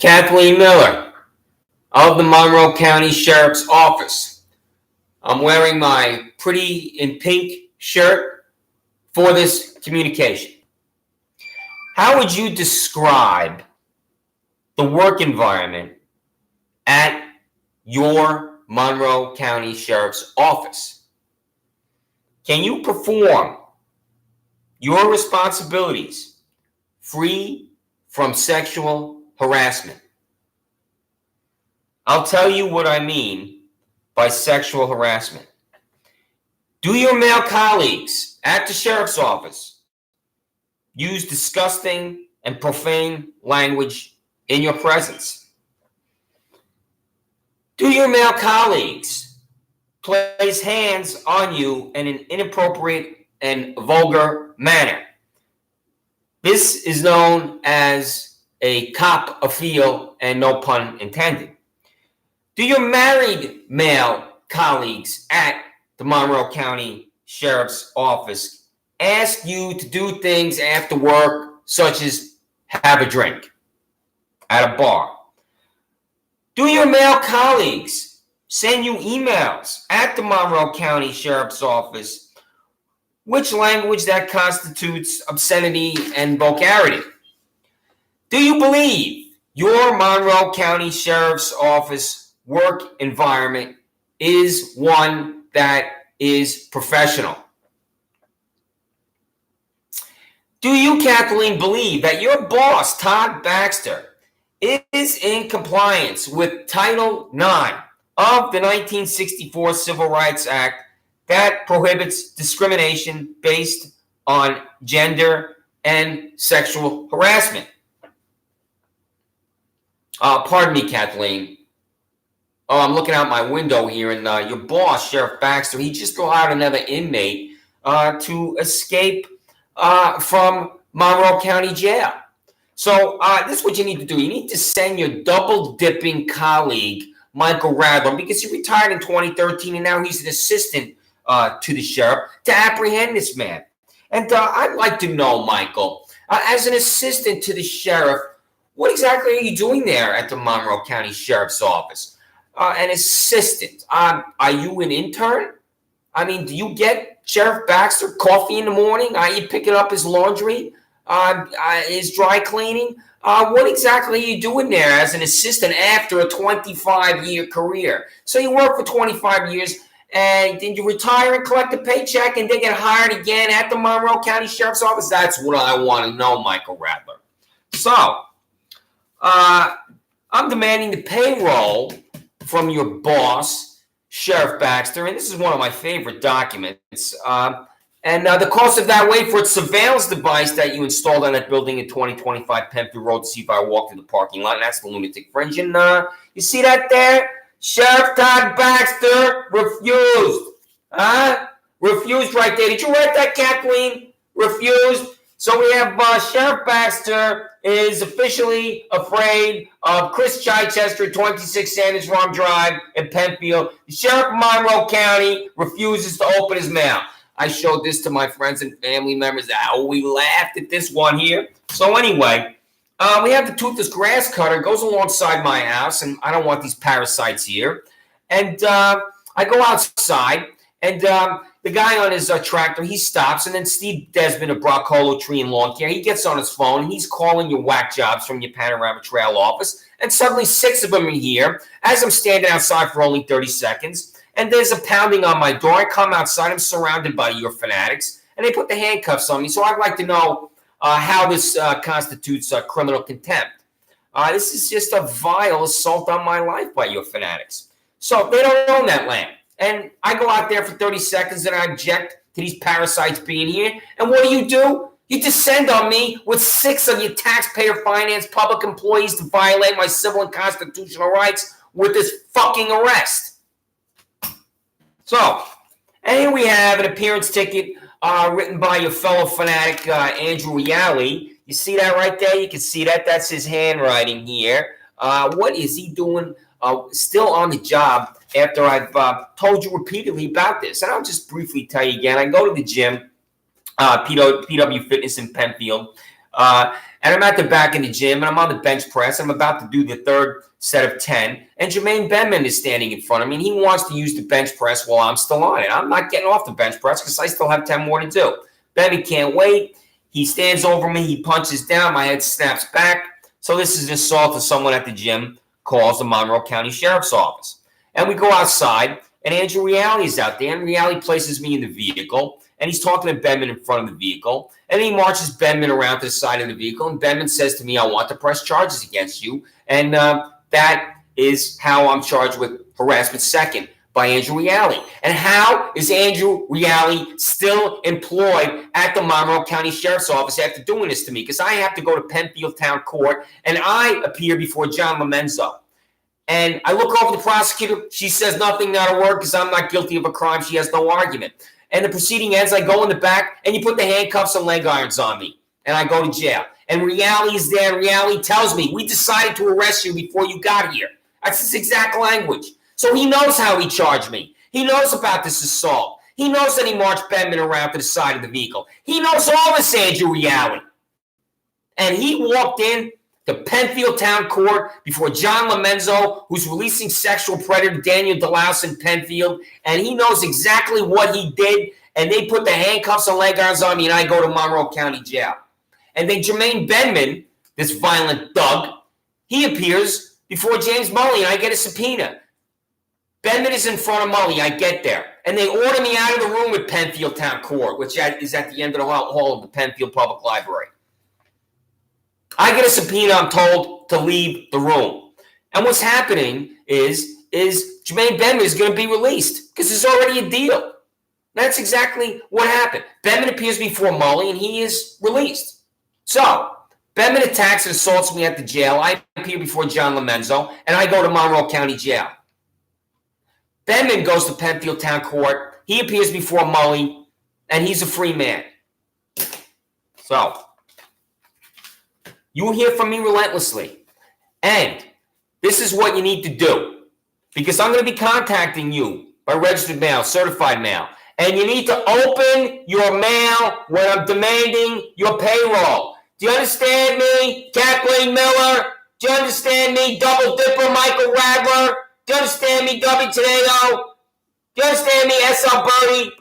Kathleen Miller of the Monroe County Sheriff's Office. I'm wearing my pretty in pink shirt for this communication. How would you describe the work environment at your Monroe County Sheriff's Office? Can you perform your responsibilities free from sexual harassment? I'll tell you what I mean by sexual harassment. Do your male colleagues at the sheriff's office use disgusting and profane language in your presence? Do your male colleagues place hands on you in an inappropriate and vulgar manner? This is known as a cop-a-feel, and no pun intended. Do your married male colleagues at the Monroe County Sheriff's Office ask you to do things after work, such as have a drink at a bar? Do your male colleagues send you emails at the Monroe County Sheriff's Office which language that constitutes obscenity and vulgarity? Do you believe your Monroe County Sheriff's Office work environment is one that is professional? Do you, Kathleen, believe that your boss, Todd Baxter, is in compliance with Title IX of the 1964 Civil Rights Act that prohibits discrimination based on gender and sexual harassment? Pardon me, Kathleen. Oh, I'm looking out my window here, and your boss, Sheriff Baxter, he just allowed another inmate to escape from Monroe County Jail. So this is what you need to do. You need to send your double-dipping colleague, Michael Radler, because he retired in 2013, and now he's an assistant to the sheriff, to apprehend this man. And I'd like to know, Michael, as an assistant to the sheriff, what exactly are you doing there at the Monroe County Sheriff's Office? An assistant. Are you an intern? I mean, do you get Sheriff Baxter coffee in the morning? Are you picking up his laundry? His dry cleaning? What exactly are you doing there as an assistant after a 25-year career? So you work for 25 years, and then you retire and collect a paycheck and then get hired again at the Monroe County Sheriff's Office? That's what I want to know, Michael Radler. So, I'm demanding the payroll from your boss, Sheriff Baxter, and this is one of my favorite documents. And the cost of that wait for its surveillance device that you installed on that building in 2025 Penfield Road to see if I walked through the parking lot. And that's the lunatic fringe. And you see that there? Sheriff Todd Baxter refused. Refused right there. Did you read that, Kathleen? Refused. So we have Sheriff Baxter is officially afraid of Chris Chichester, 26 Sanders Farm Drive in Penfield. The Sheriff of Monroe County refuses to open his mail. I showed this to my friends and family members. We laughed at this one here. So anyway, we have the toothless grass cutter. It goes alongside my house, and I don't want these parasites here. And I go outside, and the guy on his tractor, he stops, and then Steve Desmond of Brocolo Tree and Lawn Care, he gets on his phone, and he's calling your whack jobs from your Panorama Trail office, and suddenly 6 of them are here as I'm standing outside for only 30 seconds, and there's a pounding on my door. I come outside, I'm surrounded by your fanatics, and they put the handcuffs on me, so I'd like to know how this constitutes criminal contempt. This is just a vile assault on my life by your fanatics. So they don't own that land. And I go out there for 30 seconds and I object to these parasites being here. And what do? You descend on me with 6 of your taxpayer-financed public employees to violate my civil and constitutional rights with this fucking arrest. So, and here we have an appearance ticket written by your fellow fanatic, Andrew Reale. You see that right there? You can see that. That's his handwriting here. What is he doing still on the job after I've told you repeatedly about this? And I'll just briefly tell you again. I go to the gym, PW Fitness in Penfield. And I'm at the back of the gym, and I'm on the bench press. I'm about to do the third set of 10, and Jermaine Benman is standing in front of me, and he wants to use the bench press while I'm still on it. I'm not getting off the bench press because I still have 10 more to do. Benman can't wait. He stands over me. He punches down. My head snaps back. So this is an assault to someone at the gym, calls the Monroe County Sheriff's Office. And we go outside, and Andrew Reale is out there, and Reale places me in the vehicle, and he's talking to Benman in front of the vehicle, and he marches Benman around to the side of the vehicle, and Benman says to me, I want to press charges against you, and that is how I'm charged with harassment second by Andrew Reale. And how is Andrew Reale still employed at the Monroe County Sheriff's Office after doing this to me? Because I have to go to Penfield Town Court, and I appear before John Lomenzo. And I look over the prosecutor. She says nothing, not a word, because I'm not guilty of a crime. She has no argument. And the proceeding ends. I go in the back, and you put the handcuffs and leg irons on me, and I go to jail. And Reale is there. Reale tells me, we decided to arrest you before you got here. That's his exact language. So he knows how he charged me. He knows about this assault. He knows that he marched Benman around to the side of the vehicle. He knows all this, Andrew Reale. And he walked in to Penfield Town Court before John Lomenzo, who's releasing sexual predator Daniel DeLaus in Penfield, and he knows exactly what he did, and they put the handcuffs and leg irons on me, and I go to Monroe County Jail. And then Jermaine Benman, this violent thug, he appears before James Mully, and I get a subpoena. Benman is in front of Mully. I get there. And they order me out of the room at Penfield Town Court, which is at the end of the hall of the Penfield Public Library. I get a subpoena, I'm told, to leave the room. And what's happening is Jermaine Benman is going to be released because there's already a deal. That's exactly what happened. Benman appears before Mully, and he is released. So, Benman attacks and assaults me at the jail. I appear before John Lomenzo, and I go to Monroe County Jail. Benman goes to Penfield Town Court. He appears before Mully, and he's a free man. So, you will hear from me relentlessly. And this is what you need to do. Because I'm going to be contacting you by registered mail, certified mail. And you need to open your mail when I'm demanding your payroll. Do you understand me, Kathleen Miller? Do you understand me, Double Dipper Michael Radler? Do you understand me, W. Toledo? Do you understand me, S.L. Birdie?